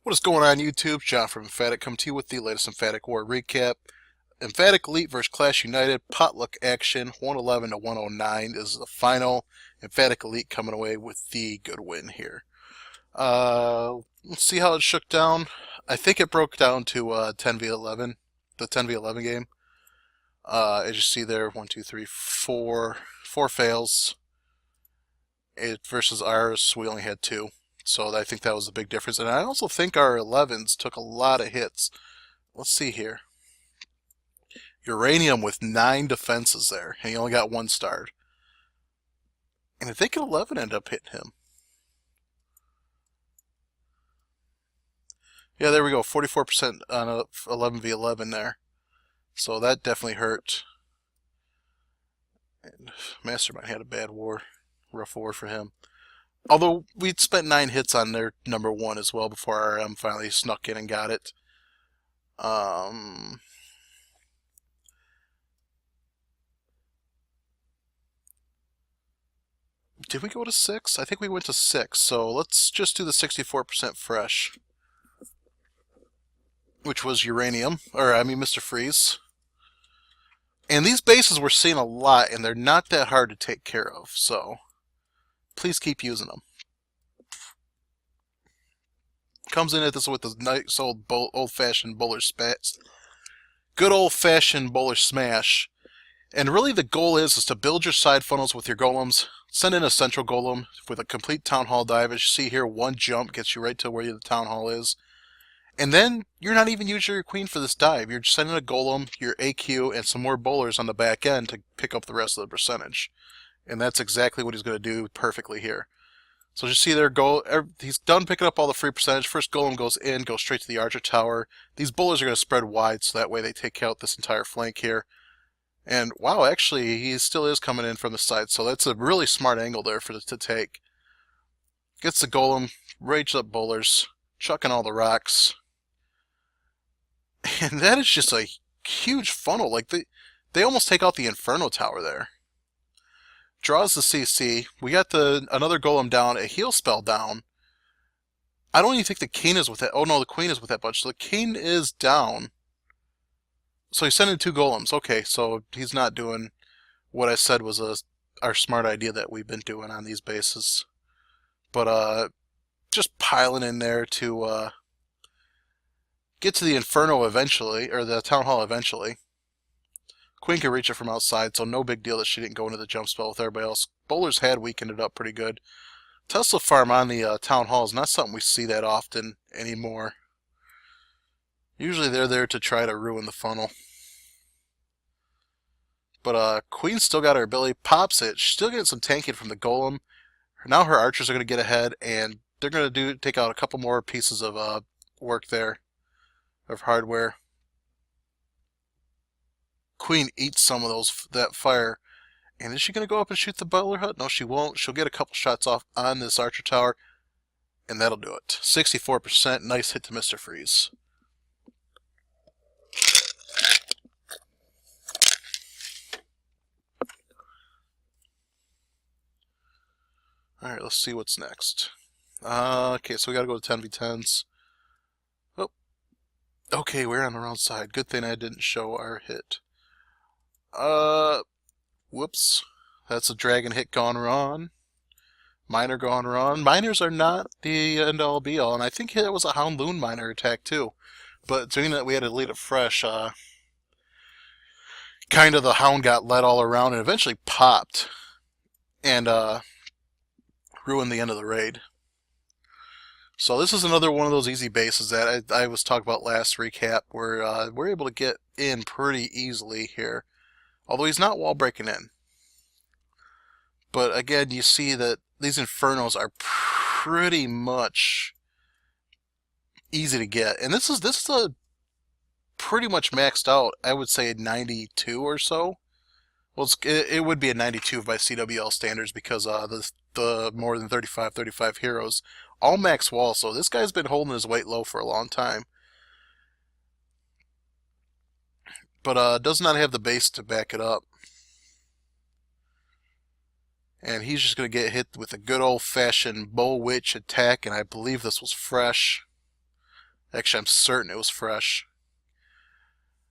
What is going on YouTube? John from Emphatic come to you with the latest Emphatic War recap. Emphatic Elite versus ClashUnited, Potluck action, 111 to 109 is the final. Emphatic Elite coming away with the good win here. Let's see how it shook down. I think it broke down to 10v11, the 10v11 game. As you see there, 1, 2, 3, 4 fails. It versus ours, we only had 2. So I think that was a big difference. And I also think our 11s took a lot of hits. Let's see here. Uranium with 9 defenses there, and he only got 1 starred. And I think an 11 ended up hitting him. Yeah, there we go. 44% on a 11v11 there. So that definitely hurt. And Mastermind had a bad war. Rough war for him. Although we'd spent 9 hits on their number 1 as well before our M finally snuck in and got it. Did we go to 6? I think we went to 6. So let's just do the 64% fresh, which was uranium, or I mean Mr. Freeze. And these bases we're seeing a lot, and they're not that hard to take care of. So please keep using them. Comes in at this with the nice old-fashioned bowler spats. Good old-fashioned bowler smash. And really the goal is to build your side funnels with your golems. Send in a central golem with a complete town hall dive. As you see here, 1 jump gets you right to where the town hall is. And then you're not even using your queen for this dive. You're sending a golem, your AQ, and some more bowlers on the back end to pick up the rest of the percentage. And that's exactly what he's going to do perfectly here. So as you see there, he's done picking up all the free percentage. First golem goes in, goes straight to the archer tower. These bowlers are going to spread wide, so that way they take out this entire flank here. And wow, actually, he still is coming in from the side, so that's a really smart angle there to take. Gets the golem, raged up bowlers, chucking all the rocks. And that is just a huge funnel. Like, they almost take out the Inferno Tower there. Draws the CC. We got another golem down, a heal spell down. I don't even think the king is with that. Oh no, the queen is with that bunch. So the king is down. So he's sending 2 golems. Okay, so he's not doing what I said was our smart idea that we've been doing on these bases. But just piling in there to get to the Inferno eventually, or the Town Hall eventually. Queen can reach it from outside, so no big deal that she didn't go into the jump spell with everybody else. Bowlers had weakened it up pretty good. Tesla farm on the Town Hall is not something we see that often anymore. Usually they're there to try to ruin the funnel. But Queen still got her ability, pops it. She's still getting some tanking from the golem. Now her archers are going to get ahead, and they're going to take out a couple more pieces of work there, of hardware. Queen eats some of that fire. And is she going to go up and shoot the bowler hut? No, she won't. She'll get a couple shots off on this archer tower, and that'll do it. 64%. Nice hit to Mr. Freeze. Alright, let's see what's next. Okay, so we gotta go to 10v10s. Oh. Okay, we're on the wrong side. Good thing I didn't show our hit. Whoops. That's a dragon hit gone wrong. Miner gone wrong. Miners are not the end-all be-all, and I think it was a Hound Loon miner attack too. But doing that, we had to lead it fresh. Kind of the Hound got led all around and eventually popped. And, ruined the end of the raid. So this is another one of those easy bases that I was talking about last recap, where we're able to get in pretty easily here. Although he's not wall breaking in. But again, you see that these Infernos are pretty much easy to get. And this is a pretty much maxed out, I would say, 92 or so. Well, it would be a 92 by CWL standards because the more than 35 heroes all max wall. So this guy's been holding his weight low for a long time. But does not have the base to back it up. And he's just going to get hit with a good old-fashioned Bull Witch attack, and I believe this was fresh. Actually, I'm certain it was fresh.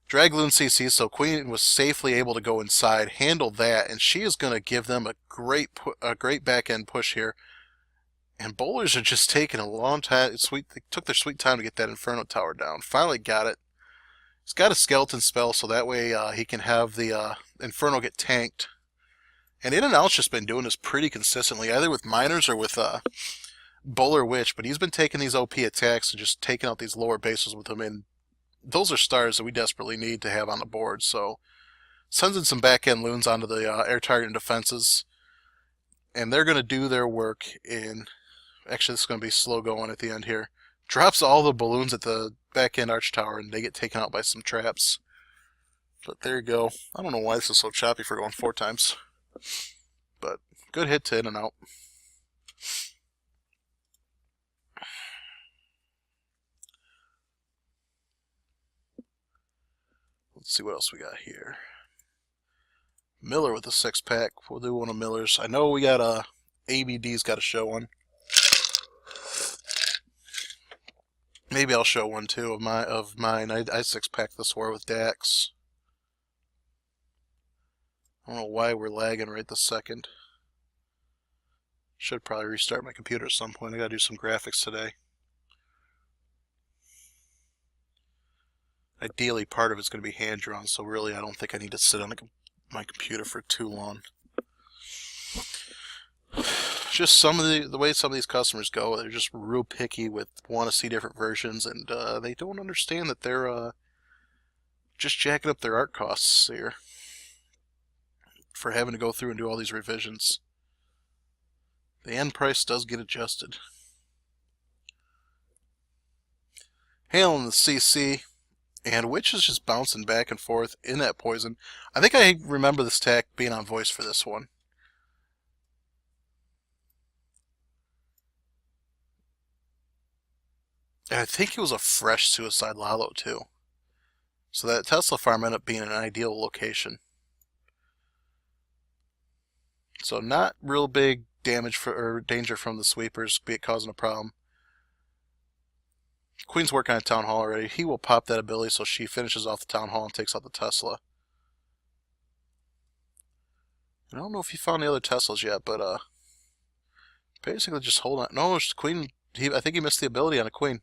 Dragloon CC, so Queen was safely able to go inside, handle that, and she is going to give them a great back end push here. And bowlers are just taking a long time. They took their sweet time to get that Inferno Tower down. Finally got it. He's got a skeleton spell, so that way he can have the Inferno get tanked. And In and Out's just been doing this pretty consistently, either with miners or with Bowler Witch. But he's been taking these OP attacks and just taking out these lower bases with them. And those are stars that we desperately need to have on the board. So sends in some back end loons onto the air targeting defenses, and they're going to do their work in. Actually, this is going to be slow going at the end here. Drops all the balloons at the back end arch tower, and they get taken out by some traps. But there you go. I don't know why this is so choppy for going 4 times. But good hit to In and Out. Let's see what else we got here. Miller with a 6-pack. We'll do one of Miller's. I know we got ABD's got to show one. Maybe I'll show one too of mine. I 6-pack this war with Dax. I don't know why we're lagging right this second. Should probably restart my computer at some point. I gotta do some graphics today. Ideally, part of it's going to be hand drawn, so really I don't think I need to sit on my computer for too long. Just some of the way some of these customers go, they're just real picky with want to see different versions, and they don't understand that they're just jacking up their art costs here for having to go through and do all these revisions. The end price does get adjusted. Hail in the CC, and Witch is just bouncing back and forth in that poison. I think I remember this tack being on voice for this one. And I think it was a fresh Suicide Lalo too. So that Tesla farm ended up being an ideal location. So not real big damage or danger from the sweepers, be it causing a problem. Queen's working on a Town Hall already. He will pop that ability so she finishes off the Town Hall and takes out the Tesla. I don't know if he found the other Teslas yet, but basically just hold on. No, Queen. I think he missed the ability on a Queen.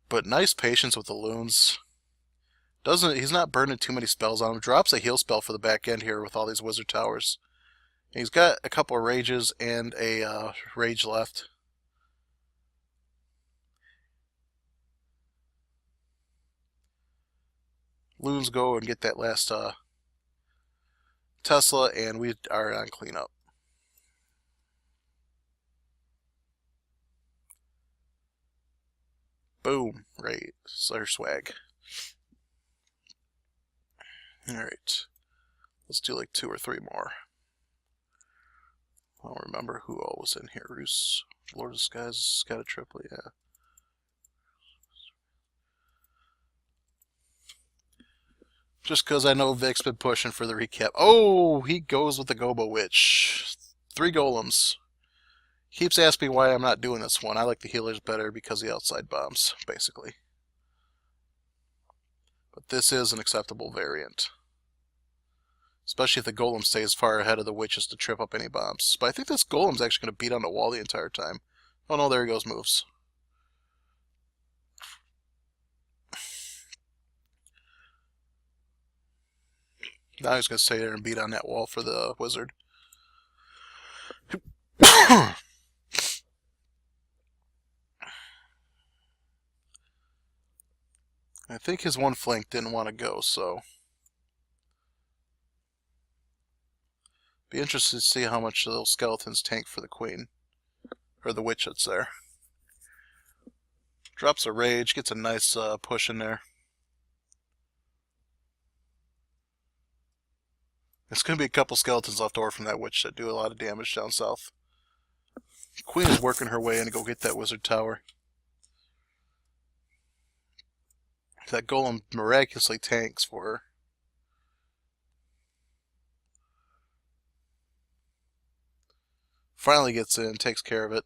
But nice patience with the loons. He's not burning too many spells on him. Drops a heal spell for the back end here with all these wizard towers. And he's got a couple of rages and a rage left. Loons go and get that last Tesla, and we are on cleanup. Boom. Right. Slayer swag. Alright. Let's do like 2 or 3 more. I don't remember who all was in here. Roos, Lord of Skies got a triple, yeah. Just because I know Vic's been pushing for the recap. Oh, he goes with the Gobo Witch. 3 golems. Keeps asking me why I'm not doing this one. I like the healers better because of the outside bombs, basically. But this is an acceptable variant. Especially if the golem stays far ahead of the witches to trip up any bombs. But I think this golem's actually going to beat on the wall the entire time. Oh no, there he goes, moves. Now he's going to stay there and beat on that wall for the wizard. I think his one flank didn't want to go, so... Be interested to see how much those skeletons tank for the queen. Or the witch that's there. Drops a rage, gets a nice push in there. There's going to be a couple skeletons left over from that witch that do a lot of damage down south. Queen is working her way in to go get that wizard tower. That golem miraculously tanks for her. Finally gets in, takes care of it.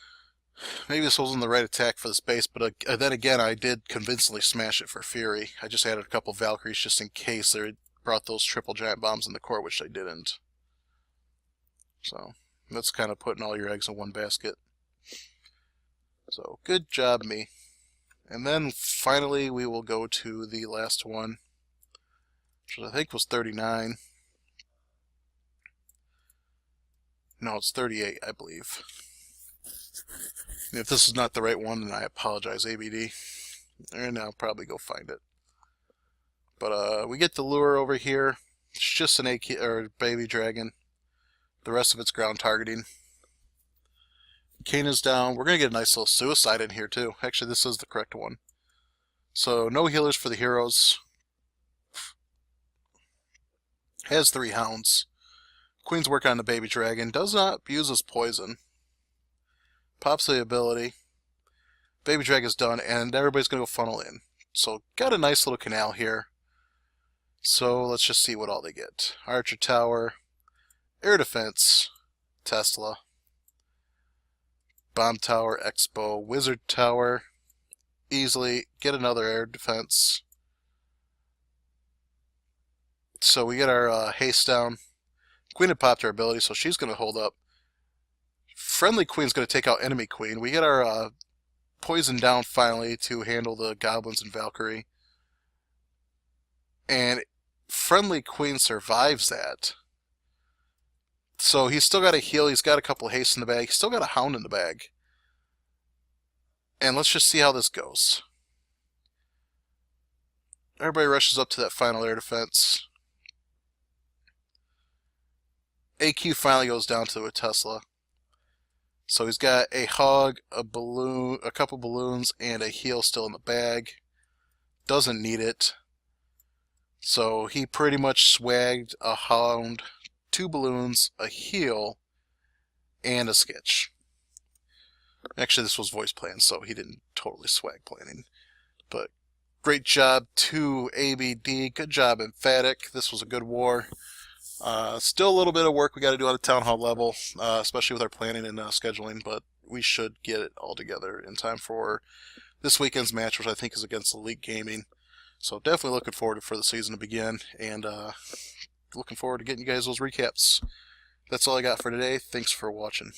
Maybe this wasn't the right attack for this base, but then again, I did convincingly smash it for Fury. I just added a couple Valkyries just in case they brought those triple giant bombs in the core, which they didn't. So, that's kind of putting all your eggs in one basket. So, good job, me. And then, finally, we will go to the last one, which I think was 39. No, it's 38, I believe. If this is not the right one, then I apologize, ABD. And I'll probably go find it. But we get the lure over here. It's just an AK or baby dragon. The rest of it's ground targeting. Kane is down. We're gonna get a nice little suicide in here too. Actually, this is the correct one. So no healers for the heroes. Has 3 hounds. Queen's working on the baby dragon. Does not use his poison. Pops the ability. Baby dragon's done, and everybody's gonna go funnel in. So got a nice little canal here. So let's just see what all they get. Archer tower, air defense, Tesla, bomb tower, Expo, wizard tower. Easily get another air defense. So we get our haste down. Queen had popped her ability, so she's going to hold up. Friendly queen's going to take out enemy queen. We get our poison down finally to handle the goblins and Valkyrie. And friendly queen survives that. So he's still got a heal. He's got a couple of haste in the bag. He's still got a hound in the bag. And let's just see how this goes. Everybody rushes up to that final air defense. AQ finally goes down to a Tesla. So he's got a hog, a balloon, a couple balloons, and a heal still in the bag. Doesn't need it. So he pretty much swagged a hound, 2 balloons, a heal, and a sketch. Actually, this was voice plan, so he didn't totally swag planning. But great job to ABD. Good job, Emphatic. This was a good war. Still a little bit of work we got to do on the town hall level, especially with our planning and scheduling, but we should get it all together in time for this weekend's match, which I think is against Elite Gaming. So definitely looking forward for the season to begin, and looking forward to getting you guys those recaps. That's all I got for today. Thanks for watching.